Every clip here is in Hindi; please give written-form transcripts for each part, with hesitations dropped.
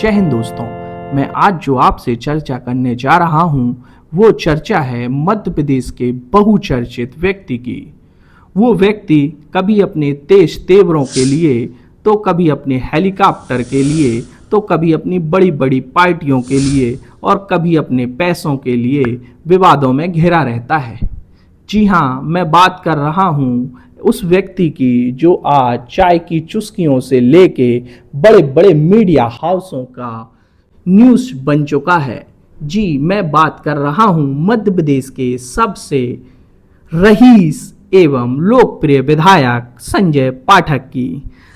जय हिंद दोस्तों। मैं आज जो आपसे चर्चा करने जा रहा हूं वो चर्चा है मध्य प्रदेश के बहुचर्चित व्यक्ति की। वो व्यक्ति कभी अपने तेज तेवरों के लिए, तो कभी अपने हेलीकॉप्टर के लिए, तो कभी अपनी बड़ी बड़ी पार्टियों के लिए और कभी अपने पैसों के लिए विवादों में घिरा रहता है। जी हाँ, मैं बात कर रहा हूँ उस व्यक्ति की जो आज चाय की चुस्कियों से लेके बड़े बड़े मीडिया हाउसों का न्यूज़ बन चुका है। जी, मैं बात कर रहा हूँ मध्य प्रदेश के सबसे रईस एवं लोकप्रिय विधायक संजय पाठक की।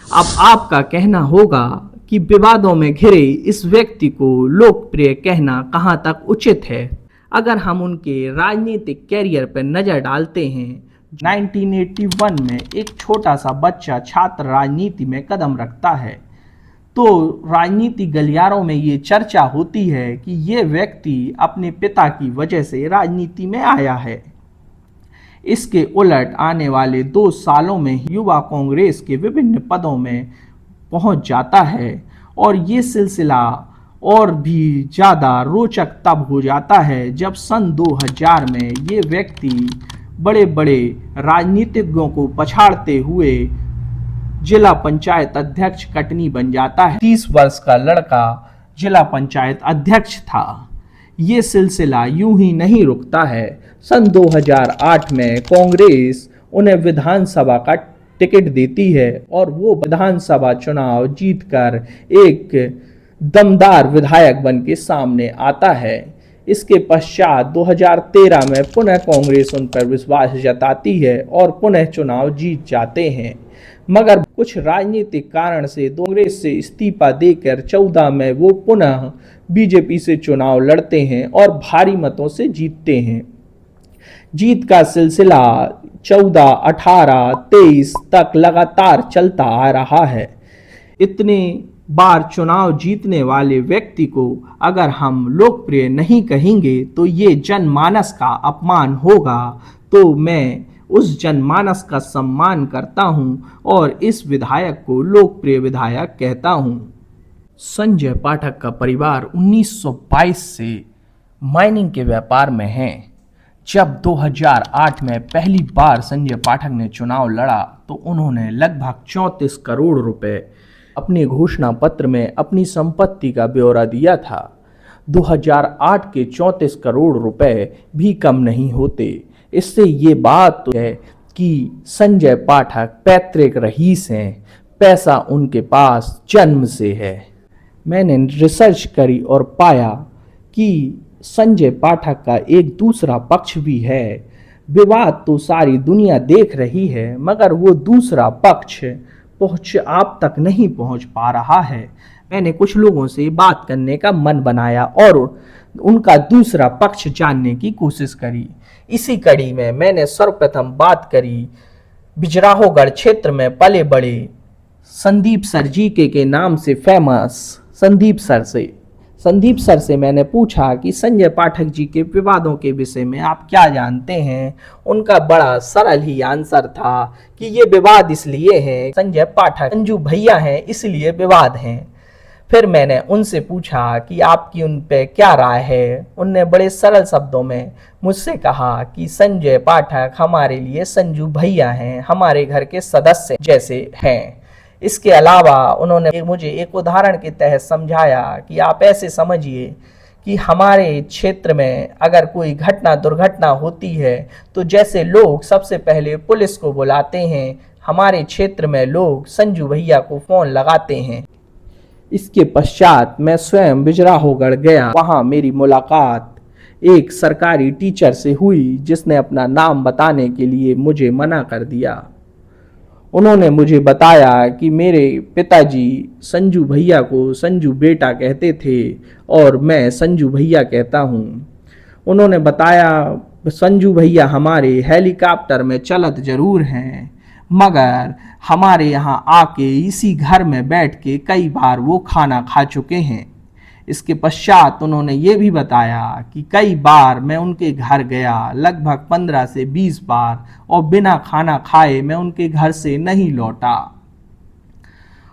अब आपका कहना होगा कि विवादों में घिरे इस व्यक्ति को लोकप्रिय कहना कहाँ तक उचित है। अगर हम उनके राजनीतिक कैरियर पर नज़र डालते हैं, 1981 में एक छोटा सा बच्चा छात्र राजनीति में कदम रखता है तो राजनीति गलियारों में ये चर्चा होती है कि ये व्यक्ति अपने पिता की वजह से राजनीति में आया है। इसके उलट आने वाले 2 सालों में युवा कांग्रेस के विभिन्न पदों में पहुंच जाता है और ये सिलसिला और भी ज़्यादा रोचक तब हो जाता है जब सन 2000 में ये व्यक्ति बड़े बड़े राजनीतिज्ञों को पछाड़ते हुए जिला पंचायत अध्यक्ष कटनी बन जाता है। 30 वर्ष का लड़का जिला पंचायत अध्यक्ष था। ये सिलसिला यूं ही नहीं रुकता है। सन 2008 में कांग्रेस उन्हें विधानसभा का टिकट देती है और वो विधानसभा चुनाव जीतकर एक दमदार विधायक बन के सामने आता है। इसके पश्चात 2013 में पुनः कांग्रेस उन पर विश्वास जताती है और पुनः चुनाव जीत जाते हैं, मगर कुछ राजनीतिक कारण से कांग्रेस से इस्तीफा देकर 14 में वो पुनः बीजेपी से चुनाव लड़ते हैं और भारी मतों से जीतते हैं। जीत का सिलसिला 14, 18, 23 तक लगातार चलता आ रहा है। इतने बार चुनाव जीतने वाले व्यक्ति को अगर हम लोकप्रिय नहीं कहेंगे तो ये जनमानस का अपमान होगा। तो मैं उस जनमानस का सम्मान करता हूं और इस विधायक को लोकप्रिय विधायक कहता हूं। संजय पाठक का परिवार 1922 से माइनिंग के व्यापार में है। जब 2008 में पहली बार संजय पाठक ने चुनाव लड़ा तो उन्होंने लगभग 34 करोड़ रुपए अपने घोषणा पत्र में अपनी संपत्ति का ब्यौरा दिया था। 2008 के 34 करोड़ रुपए भी कम नहीं होते। इससे ये बात तो है कि संजय पाठक पैतृक रईस हैं, पैसा उनके पास जन्म से है। मैंने रिसर्च करी और पाया कि संजय पाठक का एक दूसरा पक्ष भी है। विवाद तो सारी दुनिया देख रही है, मगर वो दूसरा पक्ष आप तक नहीं पहुंच पा रहा है। मैंने कुछ लोगों से बात करने का मन बनाया और उनका दूसरा पक्ष जानने की कोशिश करी। इसी कड़ी में मैंने सर्वप्रथम बात करी बिजराहोगढ़ क्षेत्र में पले बड़े संदीप सर जी के नाम से फेमस संदीप सर से मैंने पूछा कि संजय पाठक जी के विवादों के विषय में आप क्या जानते हैं। उनका बड़ा सरल ही आंसर था कि ये विवाद इसलिए है, संजय पाठक संजू भैया हैं इसलिए विवाद हैं। फिर मैंने उनसे पूछा कि आपकी उन पे क्या राय है। उनने बड़े सरल शब्दों में मुझसे कहा कि संजय पाठक हमारे लिए संजू भैया हैं, हमारे घर के सदस्य जैसे हैं। इसके अलावा उन्होंने मुझे एक उदाहरण के तहत समझाया कि आप ऐसे समझिए कि हमारे क्षेत्र में अगर कोई दुर्घटना होती है तो जैसे लोग सबसे पहले पुलिस को बुलाते हैं, हमारे क्षेत्र में लोग संजू भैया को फ़ोन लगाते हैं। इसके पश्चात मैं स्वयं बिजराहोगढ़ गया। वहाँ मेरी मुलाकात एक सरकारी टीचर से हुई जिसने अपना नाम बताने के लिए मुझे मना कर दिया। उन्होंने मुझे बताया कि मेरे पिताजी संजू भैया को संजू बेटा कहते थे और मैं संजू भैया कहता हूँ। उन्होंने बताया संजू भैया हमारे हेलीकॉप्टर में चलत जरूर हैं, मगर हमारे यहाँ आके इसी घर में बैठ के कई बार वो खाना खा चुके हैं। इसके पश्चात उन्होंने ये भी बताया कि कई बार मैं उनके घर गया, लगभग 15 से 20 बार, और बिना खाना खाए मैं उनके घर से नहीं लौटा।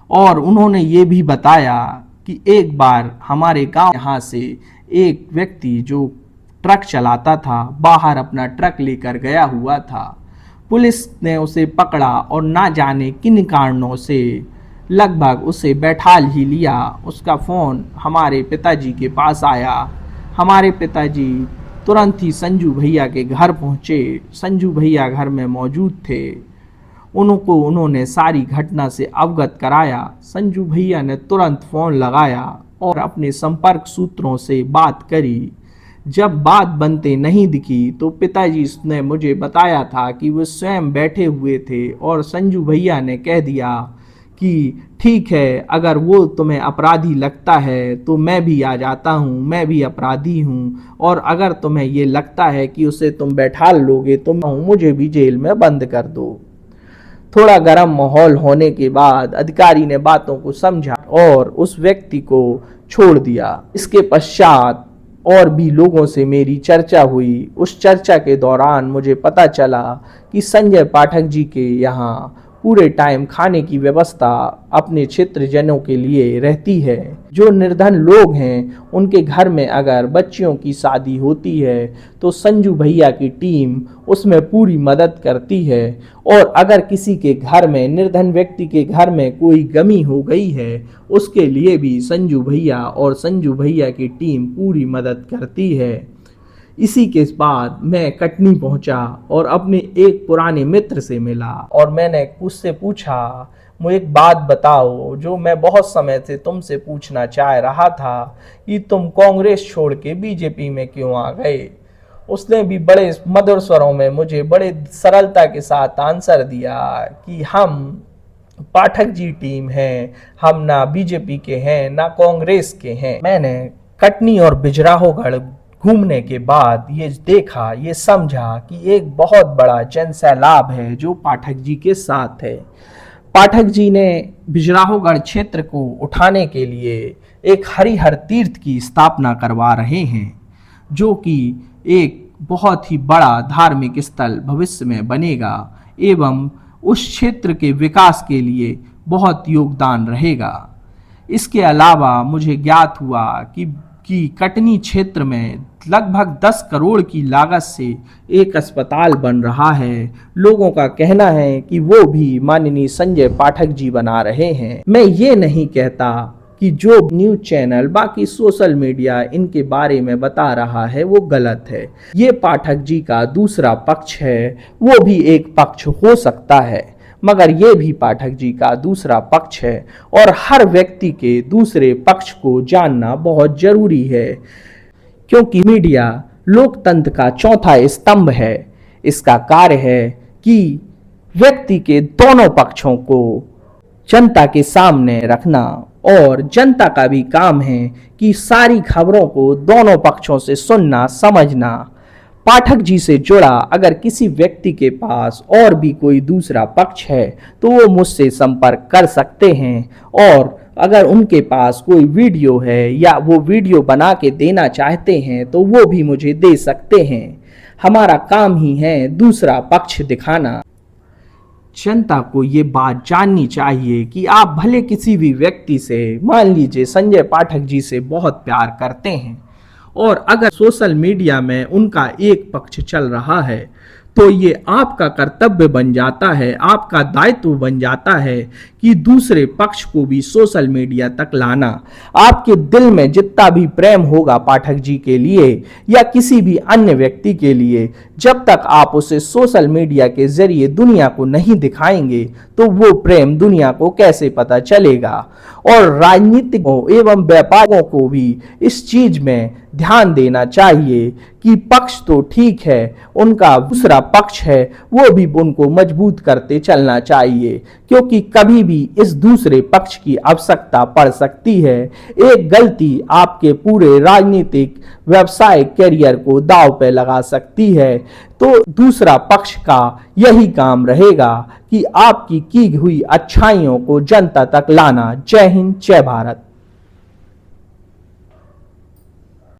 और उन्होंने ये भी बताया कि एक बार हमारे गांव यहाँ से एक व्यक्ति जो ट्रक चलाता था बाहर अपना ट्रक लेकर गया हुआ था। पुलिस ने उसे पकड़ा और ना जाने किन कारणों से लगभग उसे बैठा ही लिया। उसका फ़ोन हमारे पिताजी के पास आया। हमारे पिताजी तुरंत ही संजू भैया के घर पहुँचे। संजू भैया घर में मौजूद थे। उन्होंने सारी घटना से अवगत कराया। संजू भैया ने तुरंत फ़ोन लगाया और अपने संपर्क सूत्रों से बात करी। जब बात बनते नहीं दिखी तो पिताजी ने मुझे बताया था कि वो स्वयं बैठे हुए थे और संजू भैया ने कह दिया कि ठीक है, अगर वो तुम्हें अपराधी लगता है तो मैं भी आ जाता हूँ, मैं भी अपराधी हूँ, और अगर तुम्हें ये लगता है कि उसे तुम बैठा लोगे तो मुझे भी जेल में बंद कर दो। थोड़ा गर्म माहौल होने के बाद अधिकारी ने बातों को समझा और उस व्यक्ति को छोड़ दिया। इसके पश्चात और भी लोगों से मेरी चर्चा हुई। उस चर्चा के दौरान मुझे पता चला कि संजय पाठक जी के यहाँ पूरे टाइम खाने की व्यवस्था अपने क्षेत्रजनों के लिए रहती है। जो निर्धन लोग हैं उनके घर में अगर बच्चियों की शादी होती है तो संजू भैया की टीम उसमें पूरी मदद करती है, और अगर किसी के घर में, निर्धन व्यक्ति के घर में कोई गमी हो गई है उसके लिए भी संजू भैया और संजू भैया की टीम पूरी मदद करती है। इसी के बाद मैं कटनी पहुंचा और अपने एक पुराने मित्र से मिला और मैंने उससे पूछा, मुझे एक बात बताओ जो मैं बहुत समय से तुमसे पूछना चाह रहा था कि तुम कांग्रेस छोड़ के बीजेपी में क्यों आ गए। उसने भी बड़े मधुर स्वरों में मुझे बड़े सरलता के साथ आंसर दिया कि हम पाठक जी टीम हैं, हम ना बीजेपी के हैं ना कांग्रेस के हैं। मैंने कटनी और बिजराहोगढ़ घूमने के बाद ये देखा, ये समझा कि एक बहुत बड़ा जन सैलाब है जो पाठक जी के साथ है। पाठक जी ने बिजराहोगढ़ क्षेत्र को उठाने के लिए एक हरिहर तीर्थ की स्थापना करवा रहे हैं, जो कि एक बहुत ही बड़ा धार्मिक स्थल भविष्य में बनेगा एवं उस क्षेत्र के विकास के लिए बहुत योगदान रहेगा। इसके अलावा मुझे ज्ञात हुआ कि कटनी क्षेत्र में लगभग 10 करोड़ की लागत से एक अस्पताल बन रहा है। लोगों का कहना है कि वो भी माननीय संजय पाठक जी बना रहे हैं। मैं ये नहीं कहता कि जो न्यूज़ चैनल, बाकी सोशल मीडिया इनके बारे में बता रहा है वो गलत है। ये पाठक जी का दूसरा पक्ष है, वो भी एक पक्ष हो सकता है, मगर ये भी पाठक जी का दूसरा पक्ष है और हर व्यक्ति के दूसरे पक्ष को जानना बहुत जरूरी है, क्योंकि मीडिया लोकतंत्र का चौथा स्तंभ है। इसका कार्य है कि व्यक्ति के दोनों पक्षों को जनता के सामने रखना, और जनता का भी काम है कि सारी खबरों को दोनों पक्षों से सुनना, समझना। पाठक जी से जुड़ा अगर किसी व्यक्ति के पास और भी कोई दूसरा पक्ष है तो वो मुझसे संपर्क कर सकते हैं, और अगर उनके पास कोई वीडियो है या वो वीडियो बना के देना चाहते हैं तो वो भी मुझे दे सकते हैं। हमारा काम ही है दूसरा पक्ष दिखाना। जनता को ये बात जाननी चाहिए कि आप भले किसी भी व्यक्ति से, मान लीजिए संजय पाठक जी से बहुत प्यार करते हैं, और अगर सोशल मीडिया में उनका एक पक्ष चल रहा है तो ये आपका कर्तव्य बन जाता है, आपका दायित्व बन जाता है कि दूसरे पक्ष को भी सोशल मीडिया तक लाना। आपके दिल में जितना भी प्रेम होगा पाठक जी के लिए या किसी भी अन्य व्यक्ति के लिए, जब तक आप उसे सोशल मीडिया के जरिए दुनिया को नहीं दिखाएंगे तो वो प्रेम दुनिया को कैसे पता चलेगा। और राजनीतिकों एवं व्यापारियों को भी इस चीज में ध्यान देना चाहिए कि पक्ष तो ठीक है, उनका दूसरा पक्ष है वो भी उनको मजबूत करते चलना चाहिए, क्योंकि कभी भी इस दूसरे पक्ष की आवश्यकता पड़ सकती है। एक गलती आपके पूरे राजनीतिक व्यवसायिक करियर को दांव पे लगा सकती है। तो दूसरा पक्ष का यही काम रहेगा कि आपकी की हुई अच्छाइयों को जनता तक लाना। जय हिंद, जय भारत।